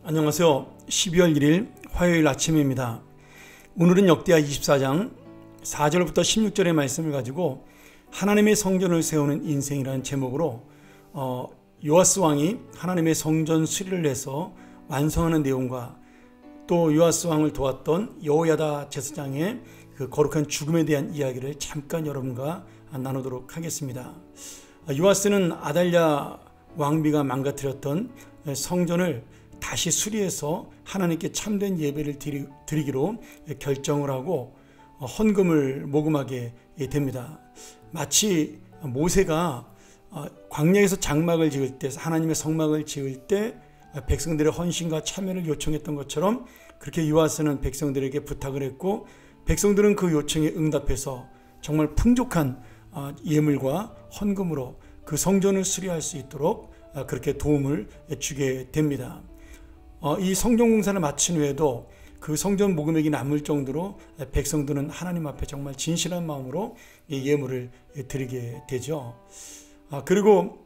안녕하세요. 12월 1일 화요일 아침입니다. 오늘은 역대하 24장 4절부터 16절의 말씀을 가지고 하나님의 성전을 세우는 인생이라는 제목으로 요아스 왕이 하나님의 성전 수리를 해서 완성하는 내용과 또 요아스 왕을 도왔던 여호야다 제사장의 그 거룩한 죽음에 대한 이야기를 잠깐 여러분과 나누도록 하겠습니다. 요아스는 아달랴 왕비가 망가뜨렸던 성전을 다시 수리해서 하나님께 참된 예배를 드리기로 결정을 하고 헌금을 모금하게 됩니다. 마치 모세가 광야에서 장막을 지을 때, 하나님의 성막을 지을 때 백성들의 헌신과 참여를 요청했던 것처럼 그렇게 요아스는 백성들에게 부탁을 했고, 백성들은 그 요청에 응답해서 정말 풍족한 예물과 헌금으로 그 성전을 수리할 수 있도록 그렇게 도움을 주게 됩니다. 이 성전 공사를 마친 후에도 그 성전 모금액이 남을 정도로 백성들은 하나님 앞에 정말 진실한 마음으로 예물을 드리게 되죠. 그리고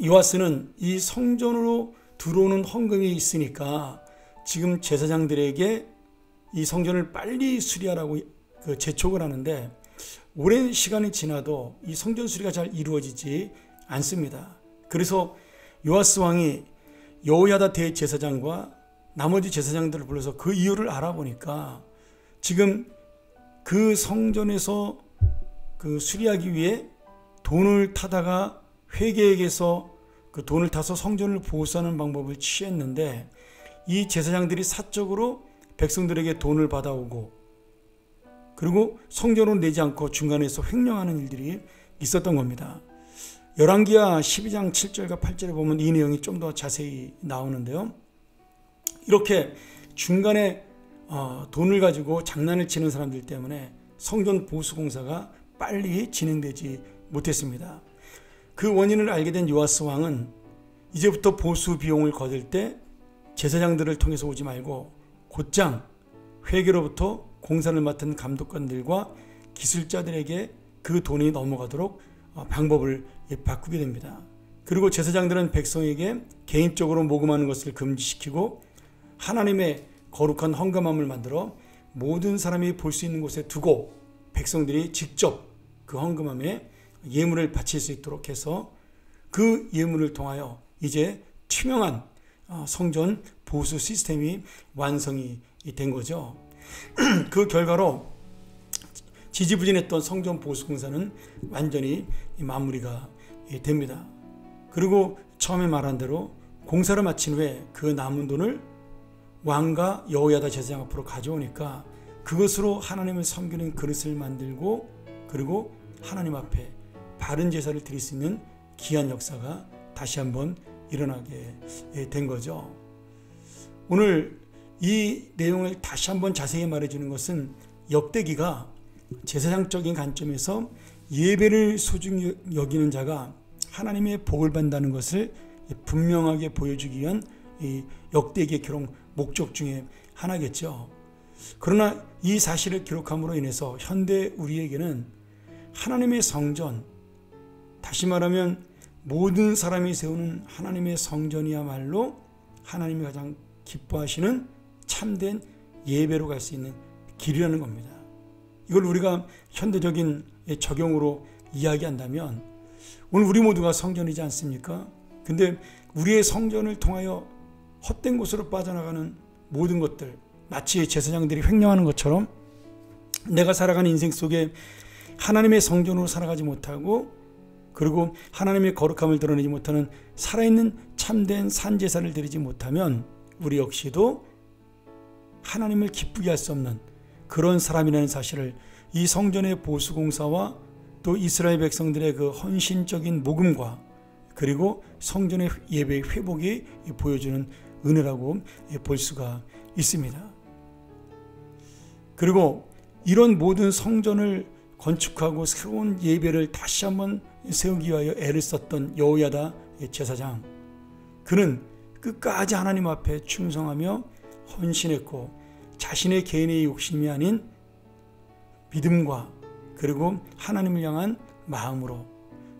요아스는 이 성전으로 들어오는 헌금이 있으니까 지금 제사장들에게 이 성전을 빨리 수리하라고 재촉을 하는데, 오랜 시간이 지나도 이 성전 수리가 잘 이루어지지 않습니다. 그래서 요아스 왕이 여호야다 대제사장과 나머지 제사장들을 불러서 그 이유를 알아보니까 지금 그 성전에서 그 수리하기 위해 돈을 타다가 회개에게서 그 돈을 타서 성전을 보수하는 방법을 취했는데, 이 제사장들이 사적으로 백성들에게 돈을 받아오고 그리고 성전으로 내지 않고 중간에서 횡령하는 일들이 있었던 겁니다. 열왕기하 12장 7절과 8절에 보면 이 내용이 좀 더 자세히 나오는데요. 이렇게 중간에 돈을 가지고 장난을 치는 사람들 때문에 성전 보수 공사가 빨리 진행되지 못했습니다. 그 원인을 알게 된 요아스 왕은 이제부터 보수 비용을 거둘 때 제사장들을 통해서 오지 말고 곧장 회계로부터 공사를 맡은 감독관들과 기술자들에게 그 돈이 넘어가도록 방법을 바꾸게 됩니다. 그리고 제사장들은 백성에게 개인적으로 모금하는 것을 금지시키고 하나님의 거룩한 헌금함을 만들어 모든 사람이 볼 수 있는 곳에 두고 백성들이 직접 그 헌금함에 예물을 바칠 수 있도록 해서 그 예물을 통하여 이제 투명한 성전 보수 시스템이 완성이 된 거죠. 그 결과로 지지부진했던 성전 보수 공사는 완전히 마무리가 됩니다. 그리고 처음에 말한 대로 공사를 마친 후에 그 남은 돈을 왕과 여호야다 제사장 앞으로 가져오니까 그것으로 하나님을 섬기는 그릇을 만들고, 그리고 하나님 앞에 바른 제사를 드릴 수 있는 귀한 역사가 다시 한번 일어나게 된 거죠. 오늘 이 내용을 다시 한번 자세히 말해주는 것은 역대기가 제사장적인 관점에서 예배를 소중히 여기는 자가 하나님의 복을 받는다는 것을 분명하게 보여주기 위한 이 역대기의 기록 목적 중에 하나겠죠. 그러나 이 사실을 기록함으로 인해서 현대 우리에게는 하나님의 성전, 다시 말하면 모든 사람이 세우는 하나님의 성전이야말로 하나님이 가장 기뻐하시는 참된 예배로 갈 수 있는 길이라는 겁니다. 이걸 우리가 현대적인 적용으로 이야기한다면 오늘 우리 모두가 성전이지 않습니까? 근데 우리의 성전을 통하여 헛된 곳으로 빠져나가는 모든 것들, 마치 제사장들이 횡령하는 것처럼 내가 살아가는 인생 속에 하나님의 성전으로 살아가지 못하고, 그리고 하나님의 거룩함을 드러내지 못하는 살아있는 참된 산제사를 드리지 못하면 우리 역시도 하나님을 기쁘게 할 수 없는 그런 사람이라는 사실을 이 성전의 보수공사와 또 이스라엘 백성들의 그 헌신적인 모금과 그리고 성전의 예배의 회복이 보여주는 은혜라고 볼 수가 있습니다. 그리고 이런 모든 성전을 건축하고 새로운 예배를 다시 한번 세우기 위하여 애를 썼던 여호야다 제사장, 그는 끝까지 하나님 앞에 충성하며 헌신했고 자신의 개인의 욕심이 아닌 믿음과 그리고 하나님을 향한 마음으로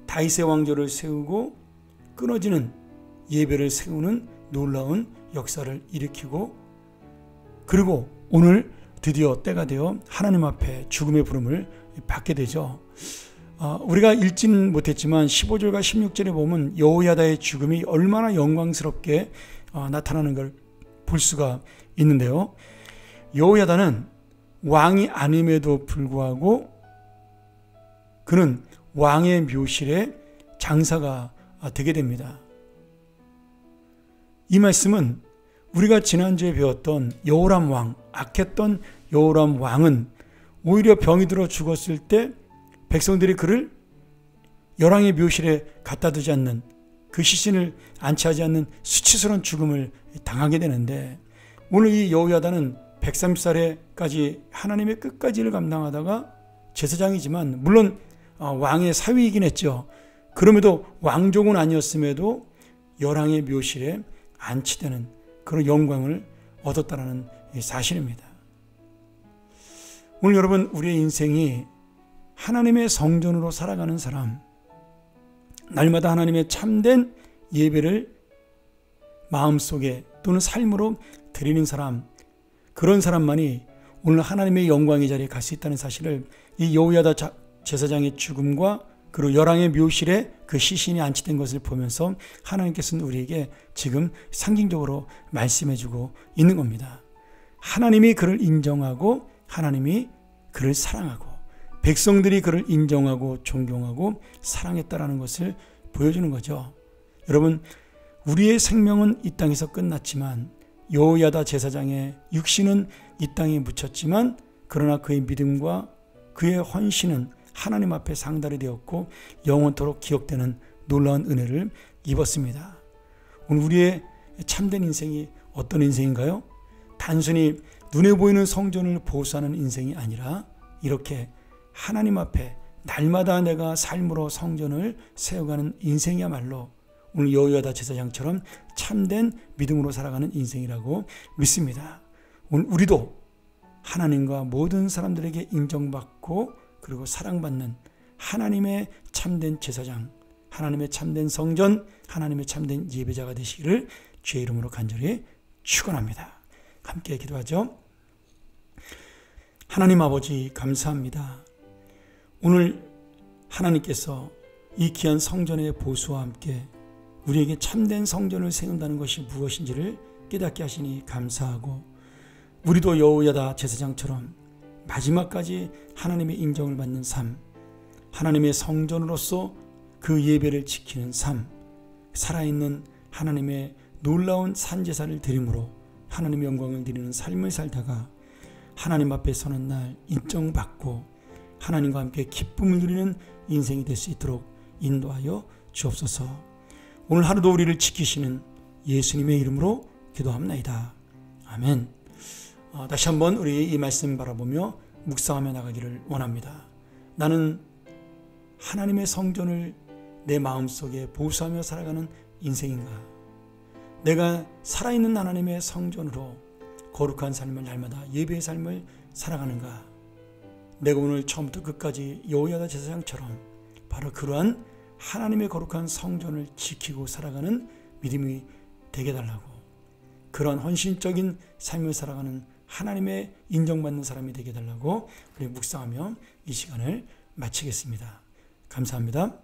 다윗의 왕조를 세우고 끊어지는 예배를 세우는 놀라운 역사를 일으키고, 그리고 오늘 드디어 때가 되어 하나님 앞에 죽음의 부름을 받게 되죠. 우리가 읽지는 못했지만 15절과 16절에 보면 여호야다의 죽음이 얼마나 영광스럽게 나타나는 걸 볼 수가 있는데요. 여호야다는 왕이 아님에도 불구하고 그는 왕의 묘실에 장사가 되게 됩니다. 이 말씀은 우리가 지난주에 배웠던 여호람 왕, 악했던 여호람 왕은 오히려 병이 들어 죽었을 때 백성들이 그를 열왕의 묘실에 갖다 두지 않는, 그 시신을 안치하지 않는 수치스러운 죽음을 당하게 되는데, 오늘 이 여호야다는 130살에까지 하나님의 끝까지를 감당하다가 제사장이지만, 물론 왕의 사위이긴 했죠. 그럼에도 왕족은 아니었음에도 열왕의 묘실에 안치되는 그런 영광을 얻었다는 사실입니다. 오늘 여러분, 우리의 인생이 하나님의 성전으로 살아가는 사람, 날마다 하나님의 참된 예배를 마음속에 또는 삶으로 드리는 사람, 그런 사람만이 오늘 하나님의 영광의 자리에 갈 수 있다는 사실을 이 여호야다 제사장의 죽음과 그리고 열왕의 묘실에 그 시신이 안치된 것을 보면서 하나님께서는 우리에게 지금 상징적으로 말씀해주고 있는 겁니다. 하나님이 그를 인정하고 하나님이 그를 사랑하고 백성들이 그를 인정하고 존경하고 사랑했다라는 것을 보여주는 거죠. 여러분, 우리의 생명은 이 땅에서 끝났지만 여호야다 제사장의 육신은 이 땅에 묻혔지만, 그러나 그의 믿음과 그의 헌신은 하나님 앞에 상달이 되었고 영원토록 기억되는 놀라운 은혜를 입었습니다. 오늘 우리의 참된 인생이 어떤 인생인가요? 단순히 눈에 보이는 성전을 보수하는 인생이 아니라 이렇게 하나님 앞에 날마다 내가 삶으로 성전을 세워가는 인생이야말로 오늘 여호야다 제사장처럼 참된 믿음으로 살아가는 인생이라고 믿습니다. 오늘 우리도 하나님과 모든 사람들에게 인정받고 그리고 사랑받는 하나님의 참된 제사장, 하나님의 참된 성전, 하나님의 참된 예배자가 되시기를 주의 이름으로 간절히 축원합니다. 함께 기도하죠. 하나님 아버지, 감사합니다. 오늘 하나님께서 이 귀한 성전의 보수와 함께 우리에게 참된 성전을 세운다는 것이 무엇인지를 깨닫게 하시니 감사하고, 우리도 여호야다 제사장처럼 마지막까지 하나님의 인정을 받는 삶, 하나님의 성전으로서 그 예배를 지키는 삶, 살아있는 하나님의 놀라운 산제사를 드림으로 하나님의 영광을 드리는 삶을 살다가 하나님 앞에 서는 날 인정받고 하나님과 함께 기쁨을 누리는 인생이 될 수 있도록 인도하여 주옵소서. 오늘 하루도 우리를 지키시는 예수님의 이름으로 기도합나이다. 아멘. 다시 한번 우리 이 말씀 바라보며 묵상하며 나가기를 원합니다. 나는 하나님의 성전을 내 마음속에 보수하며 살아가는 인생인가? 내가 살아있는 하나님의 성전으로 거룩한 삶을 날마다 예배의 삶을 살아가는가? 내가 오늘 처음부터 끝까지 여호야다 제사장처럼 바로 그러한 하나님의 거룩한 성전을 지키고 살아가는 믿음이 되게 달라고, 그런 헌신적인 삶을 살아가는 하나님의 인정받는 사람이 되게 달라고 우리 묵상하며 이 시간을 마치겠습니다. 감사합니다.